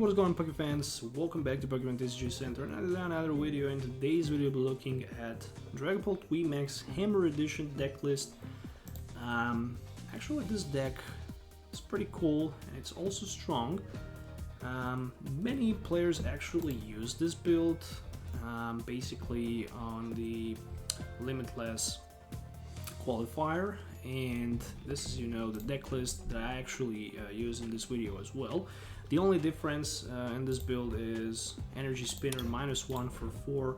what's going on, Poké fans? Welcome back to Pokemon TCG Center. Another video. In today's video, we'll be looking at Dragapult VMAX Hammer Edition deck list. Actually, this deck is pretty cool and it's also strong. Many players actually use this build, basically on the Limitless qualifier, and this is, the deck list that I actually use in this video as well. The only difference in this build is Energy Spinner -1 for 4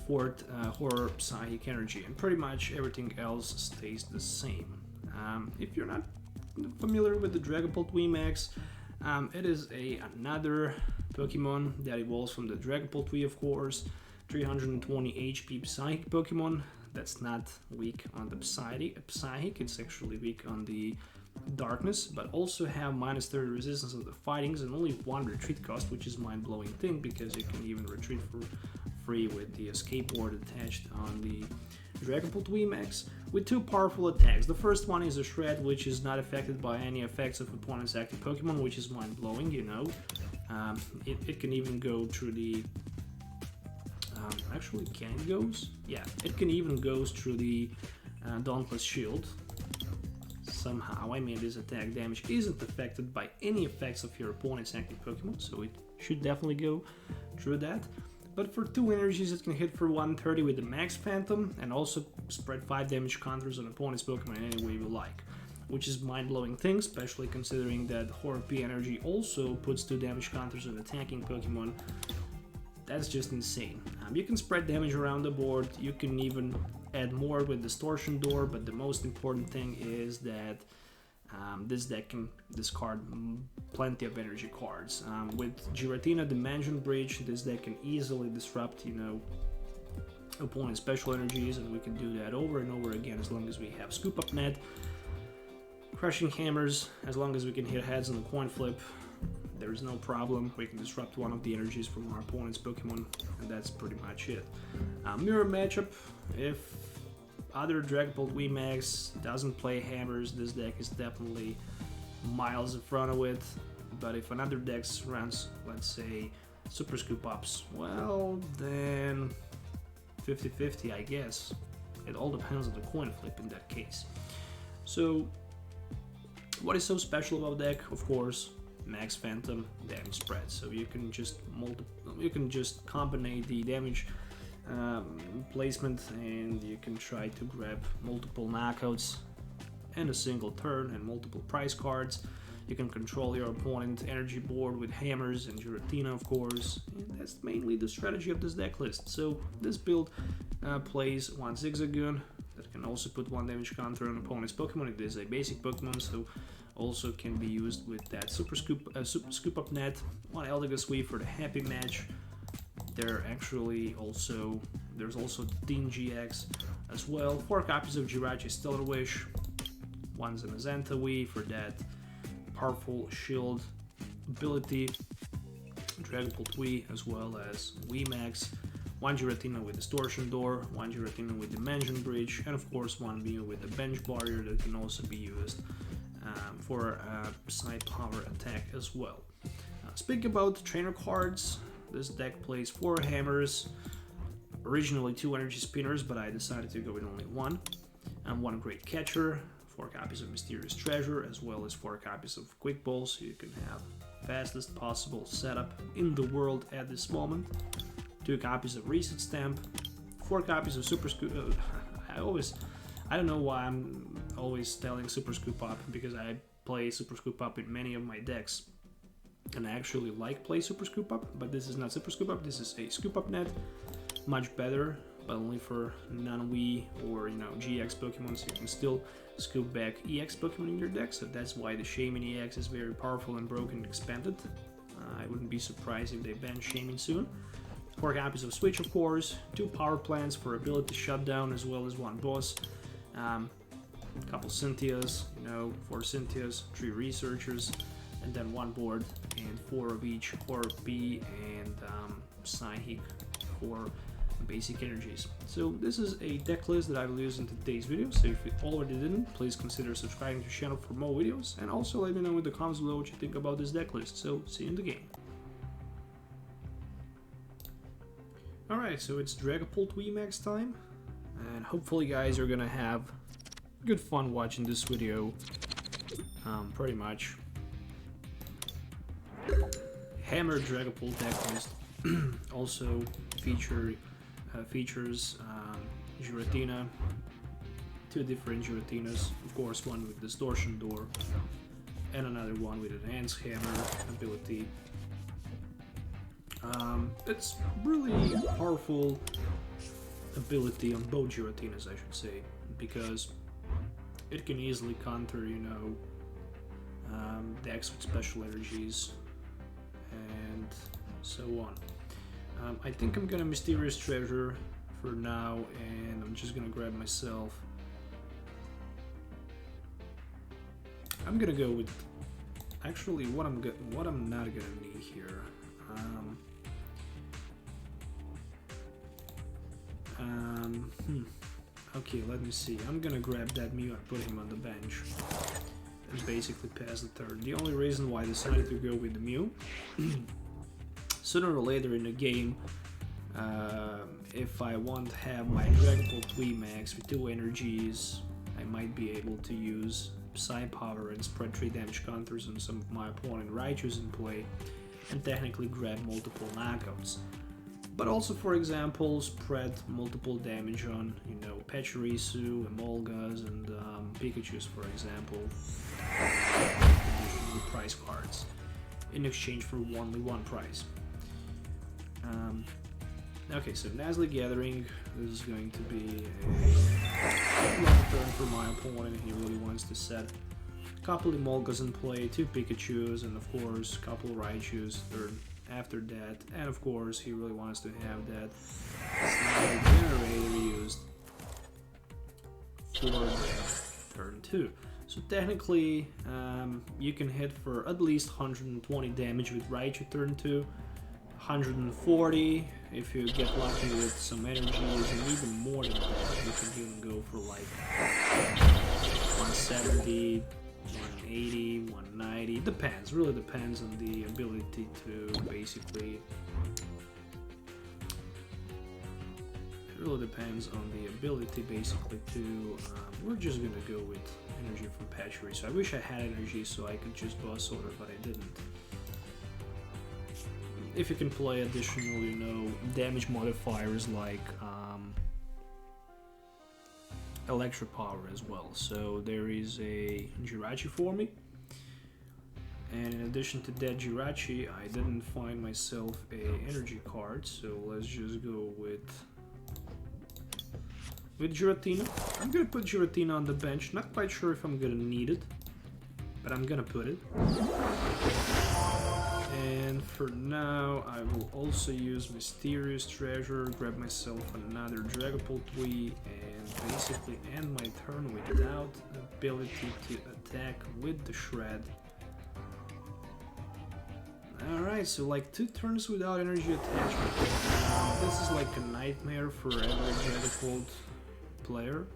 Horror Psychic Energy, and pretty much everything else stays the same. If you're not familiar with the Dragapult VMAX, it is another Pokemon that evolves from the Dragapult V, of course. 320 HP Psychic Pokemon. That's not weak on the Psychic, it's actually weak on the Darkness, but also have -30 resistance on the Fightings and only 1 retreat cost, which is mind-blowing thing because you can even retreat for free with the escape ward attached on the Dragapult VMAX with 2 powerful attacks. The first one is a Shred, which is not affected by any effects of opponent's active Pokemon, which is mind-blowing, It can even go through the actually, can it goes? Yeah, it can even goes through the Dauntless Shield. Somehow, this attack damage isn't affected by any effects of your opponent's active Pokemon, so it should definitely go through that. But for 2 energies, it can hit for 130 with the Max Phantom, and also spread 5 damage counters on opponent's Pokemon in any way you like, which is mind-blowing thing, especially considering that Horror P energy also puts 2 damage counters on attacking Pokemon. That's just insane. You can spread damage around the board, you can even add more with Distortion Door, but the most important thing is that this deck can discard plenty of energy cards. With Giratina Dimension Bridge, this deck can easily disrupt, opponent's special energies, and we can do that over and over again as long as we have Scoop Up Net. Crushing Hammers, as long as we can hit heads on the coin flip, there's no problem. We can disrupt one of the energies from our opponent's Pokemon, and that's pretty much it. Mirror matchup, if other Dragapult VMAX doesn't play Hammers, this deck is definitely miles in front of it. But if another deck runs, let's say, Super Scoop Ups, well, then 50-50, I guess. It all depends on the coin flip in that case. So, what is so special about the deck? Of course, Max Phantom damage spread. So you can just combine the damage placement, and you can try to grab multiple knockouts in a single turn and multiple prize cards. You can control your opponent energy board with Hammers and Giratina, of course, and that's mainly the strategy of this deck list. So this build plays 1 Zigzagoon that can also put 1 damage counter on opponent's Pokemon. It is a basic Pokemon, so also can be used with that Super Scoop Up Net. 1 Eldegoss Weave for the happy match. There's also Dean GX as well. 4 copies of Jirachi Stellar Wish. 1 Zamazenta Weave for that powerful shield ability. Dragapult V as well as VMAX. 1 Giratina with Distortion Door, 1 Giratina with Dimension Bridge, and of course 1 Mew with the Bench Barrier that can also be used for side power attack as well. Speaking about trainer cards, this deck plays 4 Hammers, originally 2 Energy Spinners, but I decided to go with only 1, and 1 Great Catcher, 4 copies of Mysterious Treasure, as well as 4 copies of Quick Ball, so you can have fastest possible setup in the world at this moment. 2 copies of Reset Stamp, 4 copies of Super Scoop. I don't know why I'm always telling Super Scoop Up, because I play Super Scoop Up in many of my decks, and I actually play Super Scoop Up, but this is not Super Scoop Up, this is a Scoop Up Net, much better, but only for non-Wii or GX Pokemon, so you can still scoop back EX Pokemon in your deck, so that's why the Shaman EX is very powerful and broken and expanded. I wouldn't be surprised if they ban Shaman soon. 4 copies of Switch, of course, 2 power plants for ability shutdown, as well as 1 boss. A couple Cynthias, 4 Cynthias, 3 Researchers, and then 1 board, and 4 of each Horror P and Psychic for basic energies. So this is a deck list that I will use in today's video, so if you already didn't, please consider subscribing to the channel for more videos, and also let me know in the comments below what you think about this deck list. So see you in the game. Alright, so it's Dragapult VMAX time, and hopefully guys are gonna have good fun watching this video, pretty much. Hammer Dragapult deck list also features Giratina, 2 different Giratinas, of course one with Distortion Door, and another one with Enhanced Hammer ability. It's really powerful ability on both Giratinas, I should say, because it can easily counter, you know, decks with special energies and so on. I think I'm gonna Mysterious Treasure for now, and I'm just gonna grab myself. I'm gonna go with actually what I'm not gonna need here. Okay, let me see. I'm gonna grab that Mew and put him on the bench and basically pass the turn. The only reason why I decided to go with the Mew, sooner or later in the game, if I want to have my Dragapult VMAX with 2 energies, I might be able to use Psy Power and spread 3 damage counters on some of my opponent Raichus in play, and technically grab multiple knockouts. But also, for example, spread multiple damage on, you know, Pachirisu, Emolgas, and Pikachus, for example, with prize cards, in exchange for only 1 prize. Okay, so Nuzlocke Gathering, this is going to be a long turn for my opponent. He really wants to set a couple Emolgas in play, 2 Pikachus, and of course a couple Raichus after that, and of course he really wants to have that generator used for the turn 2. So technically you can hit for at least 120 damage with Raichu turn 2, 140 if you get lucky with some energies, and even more than that. You can even go for like 170, 180, 190, depends, really depends on the ability to basically, we're just gonna go with energy from Pachiri. So I wish I had energy so I could just boss order, but I didn't. If you can play additional, you know, damage modifiers like Electric Power as well. So there is a Jirachi for me, and in addition to that Jirachi, I didn't find myself a energy card, so let's just go with Giratina. I'm gonna put Giratina on the bench. Not quite sure if I'm gonna need it, but I'm gonna put it. And for now, I will also use Mysterious Treasure, grab myself another Dragapult V, and basically end my turn without the ability to attack with the Shred. Alright, so like 2 turns without energy attachment. This is like a nightmare for every Dragapult player,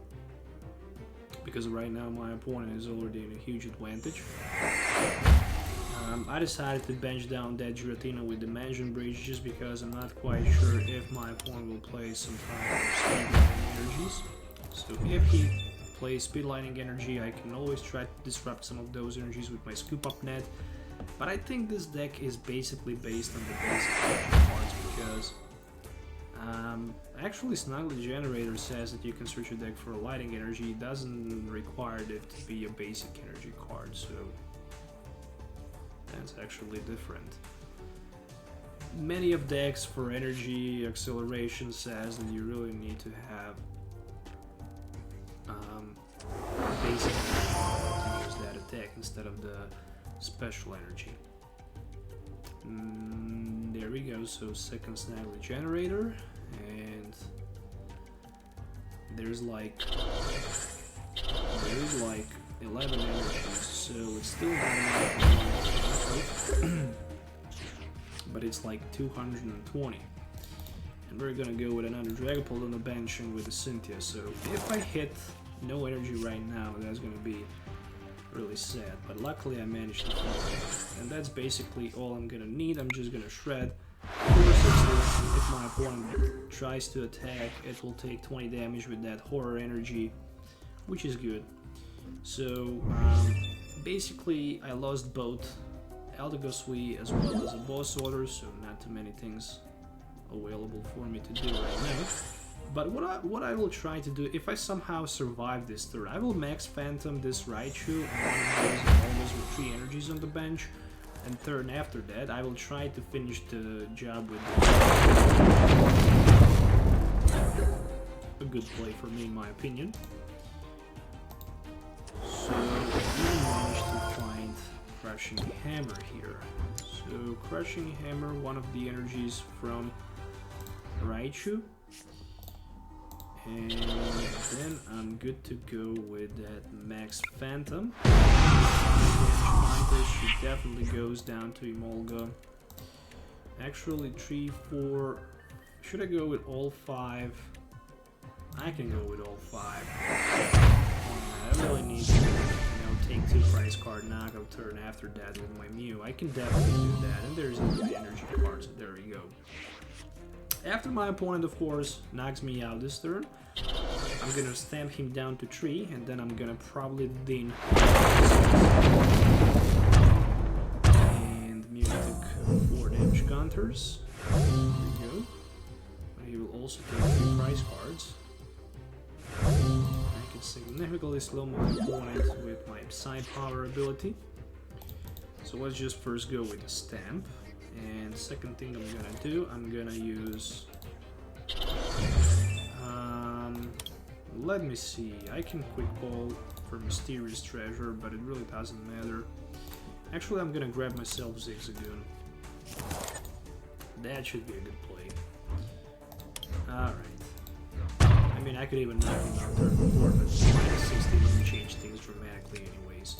because right now my opponent is already in a huge advantage. I decided to bench down that Giratina with Dimension Bridge just because I'm not quite sure if my opponent will play some kind of speedlining energies. So if he plays speedlining energy, I can always try to disrupt some of those energies with my Scoop Up Net. But I think this deck is basically based on the basic energy cards, because actually Snuggle Generator says that you can search your deck for a lighting energy. It doesn't require it to be a basic energy card, so that's actually different. Many of decks for energy acceleration says that you really need to have basic energy to use that attack instead of the special energy. There we go, so second Snaggle Generator, and there's like 11 energies, so it's still not enough, but it's like 220. And we're gonna go with another Dragapult on the bench and with a Cynthia, so if I hit no energy right now, that's gonna be really sad, but luckily I managed to find it. And that's basically all I'm gonna need. I'm just gonna Shred, 460. If my opponent tries to attack, it will take 20 damage with that horror energy, which is good. So basically I lost both Eldegossui as well as a boss order, so not too many things available for me to do right now. But what I will try to do, if I somehow survive this turn, I will max Phantom this Raichu and always with 3 energies on the bench. And turn after that, I will try to finish the job with this. A good play for me, in my opinion. So we managed to find Crushing Hammer here. So Crushing Hammer, one of the energies from Raichu. And then I'm good to go with that Max Phantom. She definitely goes down to Emolga. Actually 3, 4. Should I go with all 5? I can go with all 5. I really need to, take 2 prize card knockout turn after that with my Mew. I can definitely do that, and there's the energy cards. There we go. After my opponent, of course, knocks me out this turn, I'm gonna stamp him down to 3, and then I'm gonna probably Din. And Mew took 4 damage counters. There we go. But he will also take 3 prize cards. I can significantly slow my opponent with my Psy Power ability. So let's just first go with the stamp. And second thing I'm gonna do, I'm gonna use... let me see, I can quick call for Mysterious Treasure, but it really doesn't matter. Actually, I'm gonna grab myself Zigzagoon. That should be a good play. Alright. I mean, I could even knock him out turn before, but minus 60 doesn't change things dramatically anyways.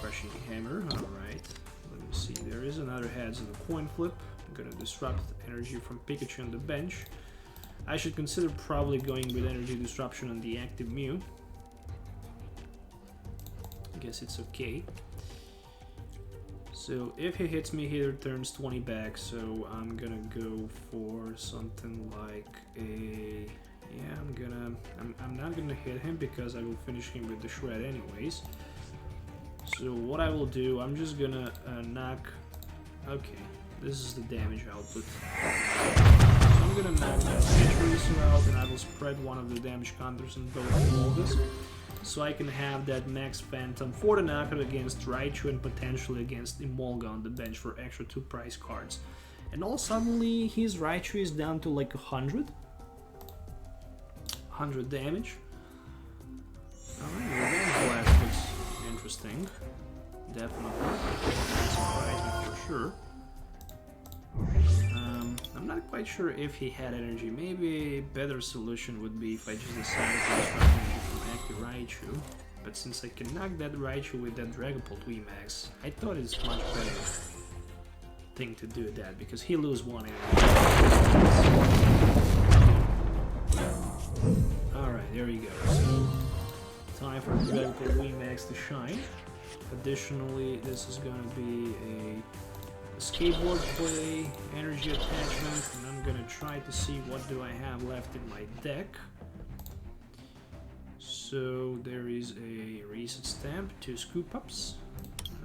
Crushing Hammer, alright. Let me see, there is another heads on the coin flip. I'm gonna disrupt energy from Pikachu on the bench. I should consider probably going with energy disruption on the active Mew. I guess it's okay. So if he hits me, he returns 20 back, so I'm gonna go for something like a... Yeah, I'm not gonna hit him because I will finish him with the Shred anyways. So what I will do, I'm just gonna knock... Okay, this is the damage output. So I'm gonna knock that Centuries out, and I will spread one of the damage counters on both Emolgas. So I can have that Max Phantom for the knockout against Raichu and potentially against Emolga on the bench for extra 2 prize cards. And all suddenly his Raichu is down to like 100 damage. Alright, Revenge Blast looks interesting. Definitely. Surprised me for sure. I'm not quite sure if he had energy. Maybe a better solution would be if I just decided to disrupt energy from active Raichu. But since I can knock that Raichu with that Dragapult VMAX, I thought it's much better thing to do that, because he loses 1 energy. Alright, there we go. So, time for Dragapult VMAX to shine. Additionally, this is going to be a skateboard play, energy attachment, and I'm gonna try to see what do I have left in my deck. So there is a reset stamp, 2 scoop ups.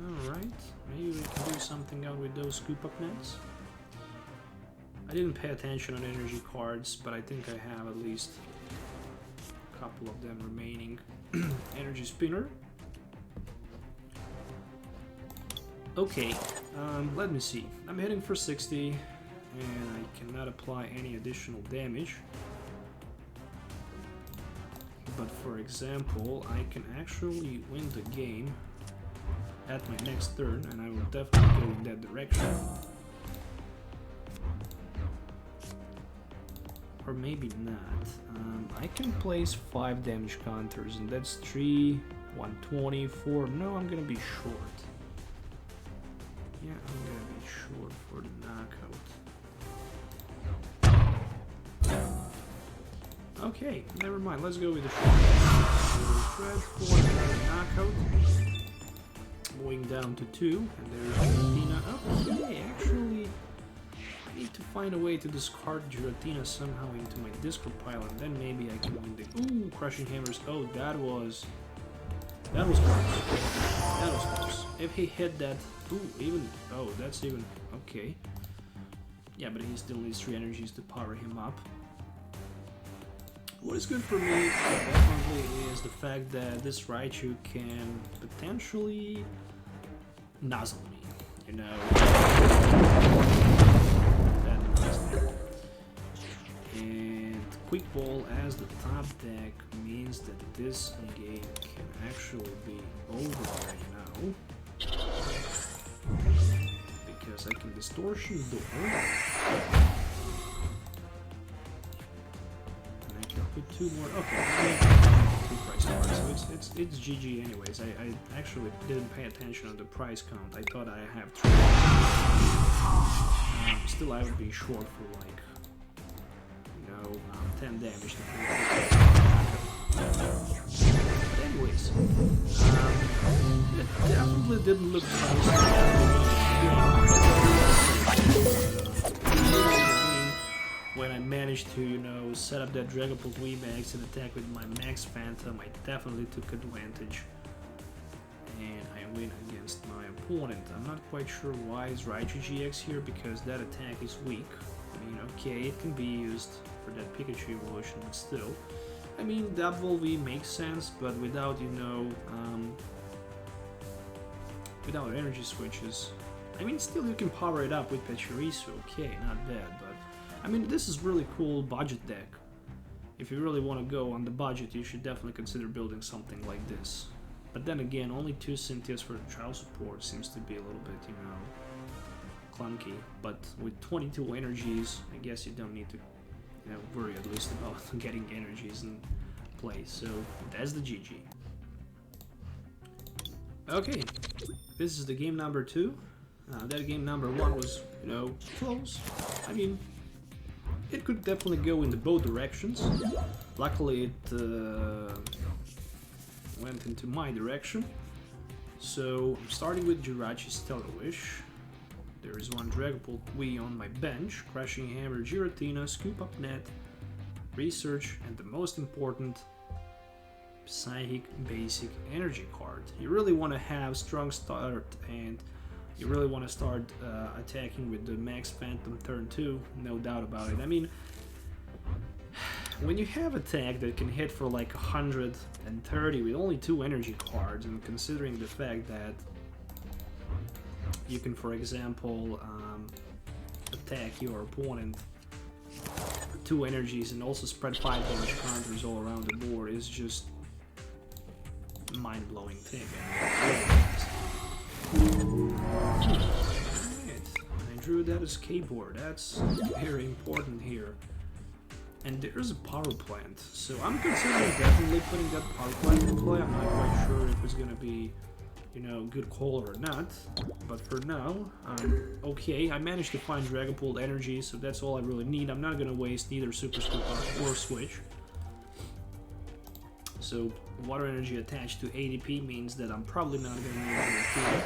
Alright, maybe we can do something out with those scoop up nets. I didn't pay attention on energy cards, but I think I have at least a couple of them remaining. Energy spinner. Okay, let me see. I'm hitting for 60, and I cannot apply any additional damage. But for example, I can actually win the game at my next turn, and I will definitely go in that direction. Or maybe not. I can place 5 damage counters, and that's 3, 124. No, I'm gonna be short. Yeah, I'm gonna be short for the knockout. Okay, never mind, let's go with the Shred. So, Shred for the knockout. Going down to 2, and there's Giratina. Okay, actually, need to find a way to discard Giratina somehow into my discard pile, and then maybe I can win the... Ooh, Crushing Hammers. Oh, that was close. That was close. If he hit that... Ooh, even... Oh, that's even... Okay. Yeah, but he still needs 3 energies to power him up. What is good for me, definitely, is the fact that this Raichu can potentially nozzle me, you know. And Quick Ball as the top deck means that this game can actually be over right now. Because I can Distortion Door. And I can put 2 more. Okay, 2 price cards, so it's GG anyways. I actually didn't pay attention on the price count. I thought I have 3. Still, I would be short for like, you know, 10 damage. But anyways, it definitely didn't look close. When I managed to, you know, set up that Dragapult VMAX and attack with my Max Phantom, I definitely took advantage. And I win against my opponent. I'm not quite sure why is Raichu GX here, because that attack is weak. I mean, okay, it can be used for that Pikachu evolution, but still. I mean, Double V makes sense, but without, you know, without energy switches. I mean, still you can power it up with Pachirisu, okay, not bad, but I mean, this is really cool budget deck. If you really want to go on the budget, you should definitely consider building something like this. But then again, only 2 Cynthias for the trial support seems to be a little bit, you know, clunky. But with 22 energies, I guess you don't need to, you know, worry at least about getting energies in play. So that's the GG. Okay, this is the game number 2. That game number 1 was, you know, close. I mean, it could definitely go in both directions. Luckily, it went into my direction. So I'm starting with Jirachi Stellar Wish. There is one Dragapult Wii on my bench, Crushing Hammer, Giratina, Scoop Up Net, Research, and the most important, Psychic Basic Energy card. You really want to have strong start, and you really want to start attacking with the Max Phantom turn 2, no doubt about it. I mean, when you have a tag that can hit for like 130 with only 2 energy cards, and considering the fact that you can, for example, attack your opponent 2 energies and also spread 5 damage counters all around the board, is just mind-blowing thing. Alright, I drew that escape board. That's very important here. And there's a power plant, so I'm considering definitely putting that power plant in play. I'm not quite sure if it's gonna be, you know, good call or not, but for now, okay. I managed to find Dragapult energy, so that's all I really need. I'm not gonna waste either Super Scoop Up or Switch. So water energy attached to ADP means that I'm probably not gonna need it.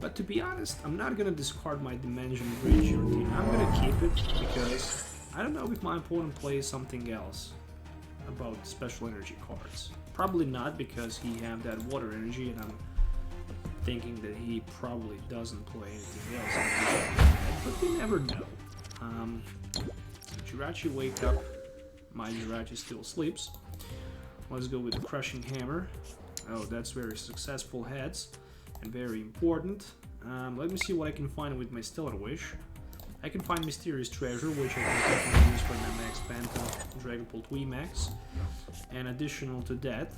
But to be honest, I'm not gonna discard my Dimension Bridge routine. I'm gonna keep it because I don't know if my opponent plays something else about special energy cards. Probably not, because he have that water energy, and I'm thinking that he probably doesn't play anything else. But we never know. Jirachi wake up. My Jirachi still sleeps. Let's go with the Crushing Hammer. Oh, that's very successful heads and very important. Let me see what I can find with my Stellar Wish. I can find Mysterious Treasure, which I can definitely use for my Max Phantom Dragapult VMAX. And additional to that,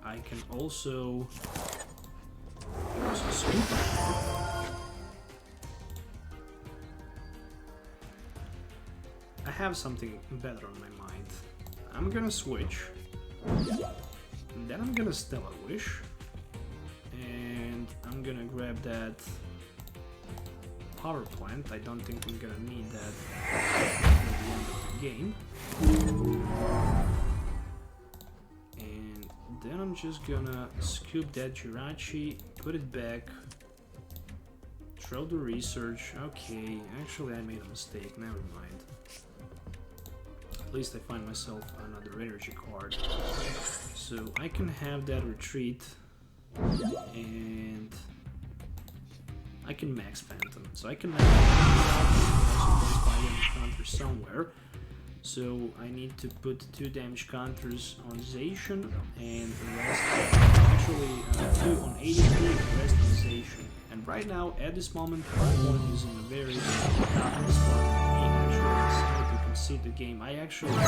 I can also use a Scoop Up. I have something better on my mind. I'm gonna switch, and then I'm gonna Stellar Wish, and I'm gonna grab that power plant. I don't think I'm gonna need that at the end of the game. And then I'm just gonna scoop that Jirachi, put it back, throw the research. Okay, actually I made a mistake, never mind. At least I find myself another energy card. So I can have that retreat, and I can max Phantom. So I can max Phantom counter somewhere. So I need to put 2 damage counters on Zacian and the rest, actually 2 on 83 and the rest on Zacian. And right now, at this moment, my opponent is in a very tough spot. He actually decided to concede the game. I actually used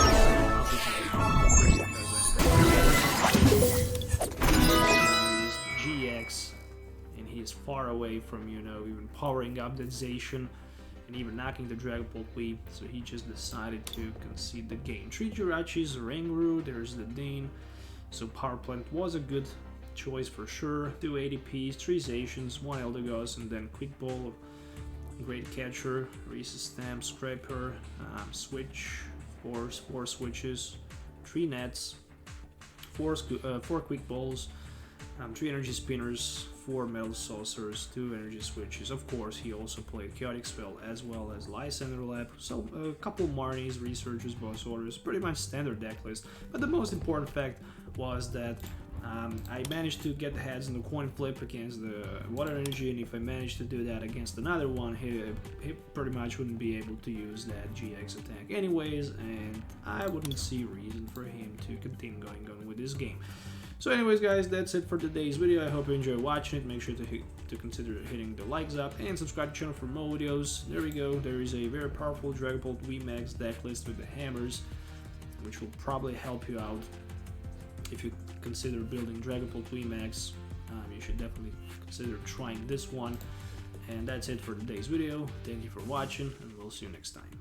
GX, and he is far away from, you know, even powering up that Zacian and even knocking the Dragapult weave, so he just decided to concede the game. 3 Jirachis, Ringru, there's the Dean, so Power Plant was a good choice for sure. 2 ADPs, 3 Zacians, 1 Eldegoss, and then Quick Ball, Great Catcher, Reese's Stamp, Scraper, Switch, 4 switches, 3 nets, 4 Quick Balls, 3 Energy Spinners, 4 Metal Saucers, 2 Energy Switches. Of course, he also played Chaotic Spell as well as Lysander Lab, so a couple Marnies, Researchers, Boss Orders, pretty much standard deck list. But the most important fact was that I managed to get the heads in the coin flip against the Water Energy, and if I managed to do that against another one, he pretty much wouldn't be able to use that GX attack anyways, and I wouldn't see reason for him to continue going on with this game. So anyways, guys, that's it for today's video. I hope you enjoyed watching it. Make sure to consider hitting the likes up and subscribe to the channel for more videos. There we go. There is a very powerful Dragapult VMAX deck list with the hammers, which will probably help you out if you consider building Dragapult VMAX. You should definitely consider trying this one. And that's it for today's video. Thank you for watching, and we'll see you next time.